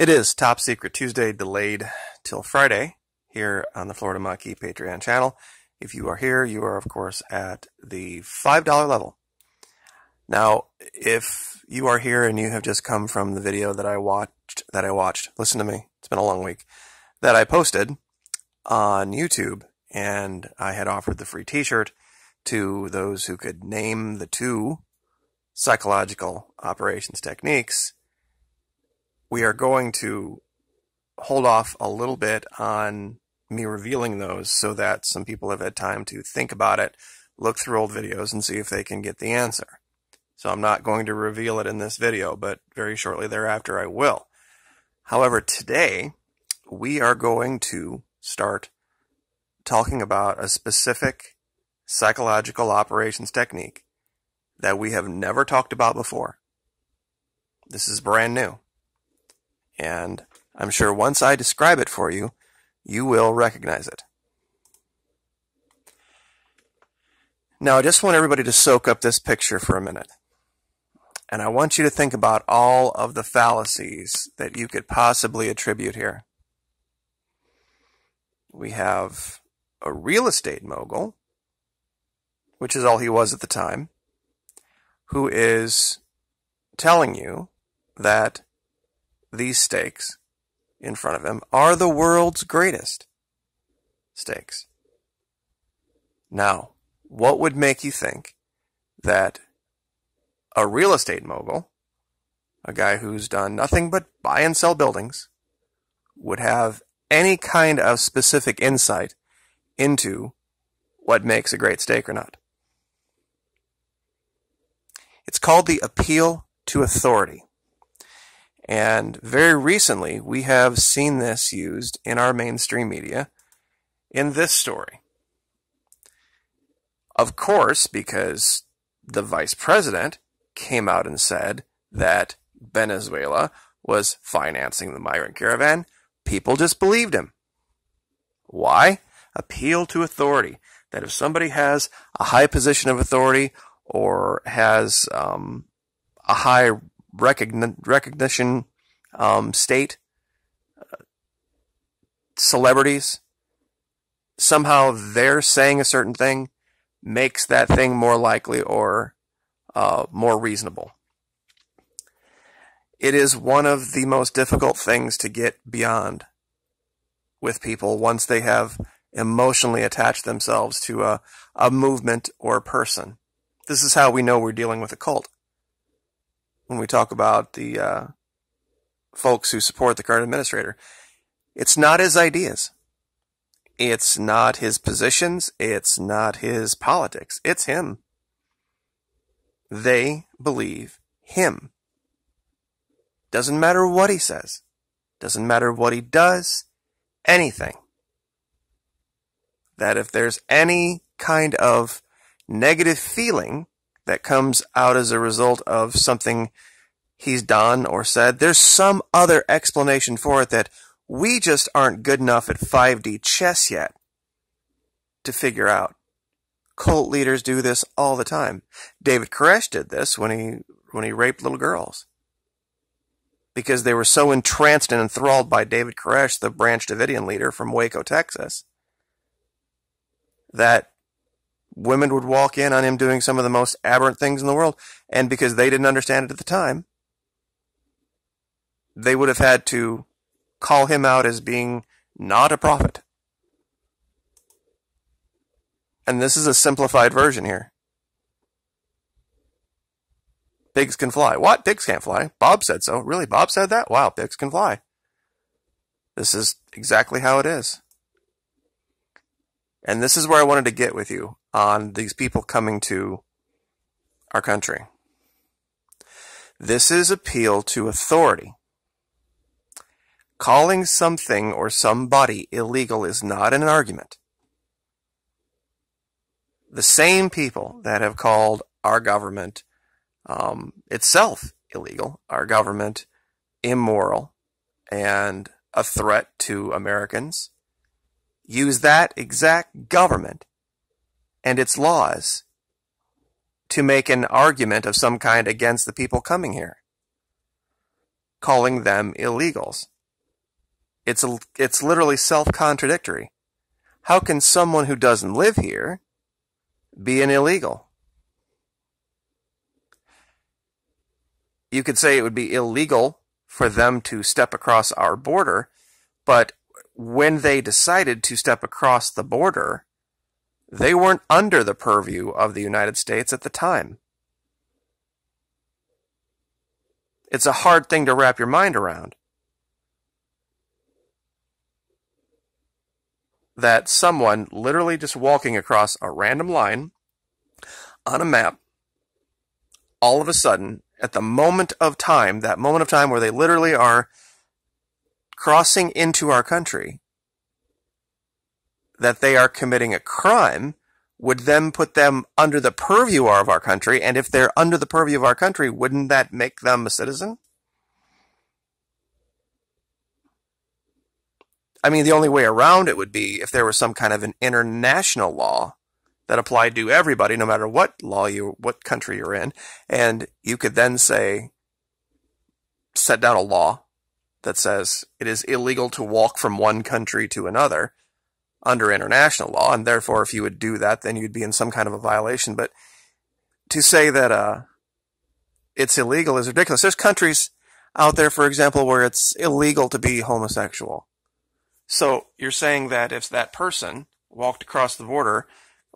It is Top Secret Tuesday, delayed till Friday, here on the Florida Maquis Patreon channel. If you are here, you are, of course, at the $5 level. Now, if you are here and you have just come from the video that I watched, listen to me, it's been a long week, that I posted on YouTube, and I had offered the free t-shirt to those who could name the two psychological operations techniques. We are going to hold off a little bit on me revealing those so that some people have had time to think about it, look through old videos, and see if they can get the answer. So I'm not going to reveal it in this video, but very shortly thereafter I will. However, today we are going to start talking about a specific psychological operations technique that we have never talked about before. This is brand new. And I'm sure once I describe it for you, you will recognize it. Now, I just want everybody to soak up this picture for a minute. And I want you to think about all of the fallacies that you could possibly attribute here. We have a real estate mogul, which is all he was at the time, who is telling you that these steaks in front of him are the world's greatest steaks. Now, what would make you think that a real estate mogul, a guy who's done nothing but buy and sell buildings, would have any kind of specific insight into what makes a great steak or not? It's called the appeal to authority. And very recently, we have seen this used in our mainstream media in this story. Of course, because the vice president came out and said that Venezuela was financing the migrant caravan, people just believed him. Why? Appeal to authority. That if somebody has a high position of authority or has a high recognition state, celebrities, somehow they're saying a certain thing makes that thing more likely or more reasonable. It is one of the most difficult things to get beyond with people once they have emotionally attached themselves to a movement or a person. This is how we know we're dealing with a cult. When we talk about the folks who support the current administrator, it's not his ideas. It's not his positions. It's not his politics. It's him. They believe him. Doesn't matter what he says. Doesn't matter what he does. Anything. That if there's any kind of negative feeling that comes out as a result of something he's done or said, there's some other explanation for it that we just aren't good enough at 5D chess yet to figure out. Cult leaders do this all the time. David Koresh did this when he raped little girls. Because they were so entranced and enthralled by David Koresh, the Branch Davidian leader from Waco, Texas, that women would walk in on him doing some of the most aberrant things in the world, and because they didn't understand it at the time, they would have had to call him out as being not a prophet. And this is a simplified version here. Pigs can fly. What? Pigs can't fly? Bob said so. Really? Bob said that? Wow, pigs can fly. This is exactly how it is. And this is where I wanted to get with you on these people coming to our country. This is appeal to authority. Calling something or somebody illegal is not an argument. The same people that have called our government itself illegal, our government immoral, and a threat to Americans, use that exact government and its laws to make an argument of some kind against the people coming here, calling them illegals. It's literally self-contradictory. How can someone who doesn't live here be an illegal? You could say it would be illegal for them to step across our border, but when they decided to step across the border, they weren't under the purview of the United States at the time. It's a hard thing to wrap your mind around. That someone literally just walking across a random line on a map, all of a sudden, at the moment of time, that moment of time where they literally are crossing into our country, that they are committing a crime, would then put them under the purview of our country, and if they're under the purview of our country, wouldn't that make them a citizen? I mean, the only way around it would be if there was some kind of an international law that applied to everybody, no matter what what country you're in, and you could then set down a law that says it is illegal to walk from one country to another under international law, and therefore if you would do that, then you'd be in some kind of a violation. But to say that it's illegal is ridiculous. There's countries out there, for example, where it's illegal to be homosexual. So you're saying that if that person walked across the border,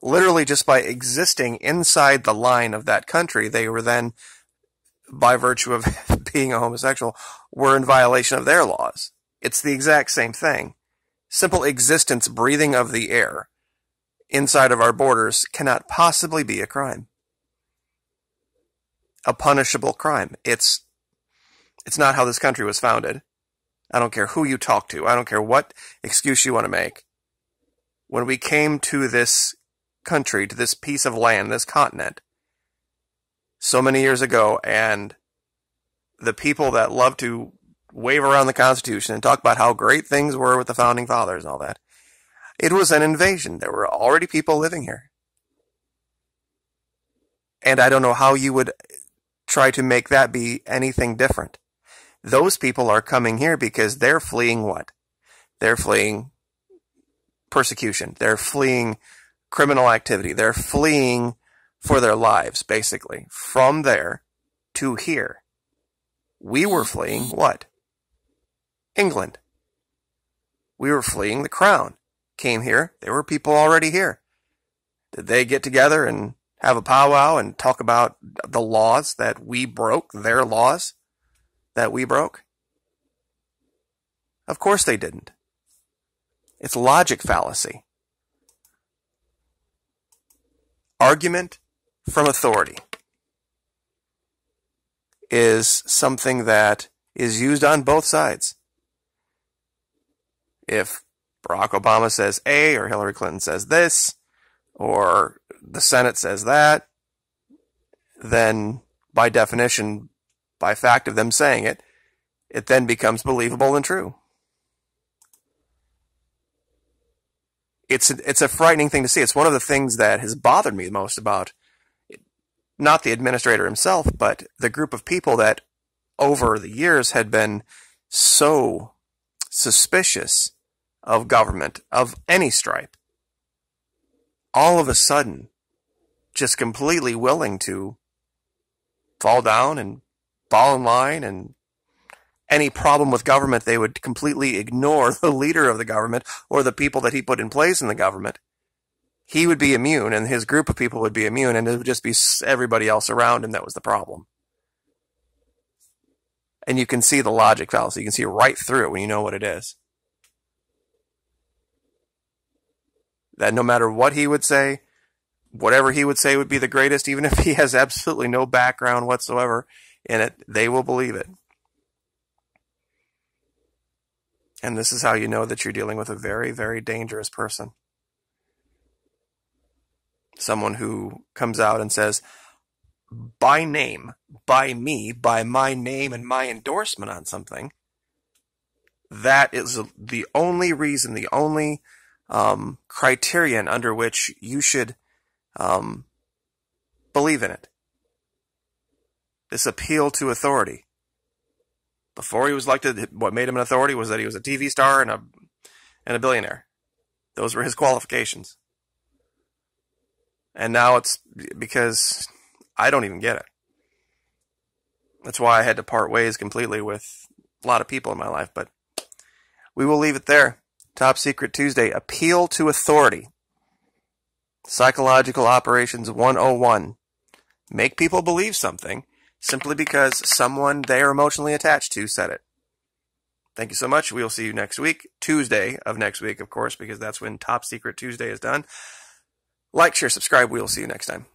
literally just by existing inside the line of that country, they were then, by virtue of being a homosexual, were in violation of their laws. It's the exact same thing. Simple existence, breathing of the air inside of our borders cannot possibly be a crime. A punishable crime. It's not how this country was founded. I don't care who you talk to. I don't care what excuse you want to make. When we came to this country, to this piece of land, this continent, so many years ago, and the people that love to wave around the Constitution and talk about how great things were with the Founding Fathers and all that, it was an invasion. There were already people living here. And I don't know how you would try to make that be anything different. Those people are coming here because they're fleeing what? They're fleeing persecution. They're fleeing criminal activity. They're fleeing for their lives, basically, from there to here. We were fleeing what? England. We were fleeing the crown. Came here. There were people already here. Did they get together and have a powwow and talk about the laws that we broke, their laws that we broke? Of course they didn't. It's logic fallacy. Argument from authority is something that is used on both sides. If Barack Obama says A, or Hillary Clinton says this, or the Senate says that, then by definition, by fact of them saying it, it then becomes believable and true. It's a frightening thing to see. It's one of the things that has bothered me most about not the administrator himself, but the group of people that over the years had been so suspicious of government, of any stripe, all of a sudden just completely willing to fall down and fall in line, and any problem with government, they would completely ignore the leader of the government or the people that he put in place in the government. He would be immune, and his group of people would be immune, and it would just be everybody else around him that was the problem. And you can see the logic fallacy. You can see right through it when you know what it is. That no matter what he would say, whatever he would say would be the greatest, even if he has absolutely no background whatsoever in it, they will believe it. And this is how you know that you're dealing with a very, very dangerous person. Someone who comes out and says, by name, by me, by my name and my endorsement on something, that is the only reason, the only criterion under which you should believe in it. This appeal to authority. Before he was elected, what made him an authority was that he was a TV star and a billionaire. Those were his qualifications. And now it's because I don't even get it. That's why I had to part ways completely with a lot of people in my life. But we will leave it there. Top Secret Tuesday. Appeal to authority. Psychological Operations 101. Make people believe something simply because someone they are emotionally attached to said it. Thank you so much. We will see you next week. Tuesday of next week, of course, because that's when Top Secret Tuesday is done. Like, share, subscribe. We will see you next time.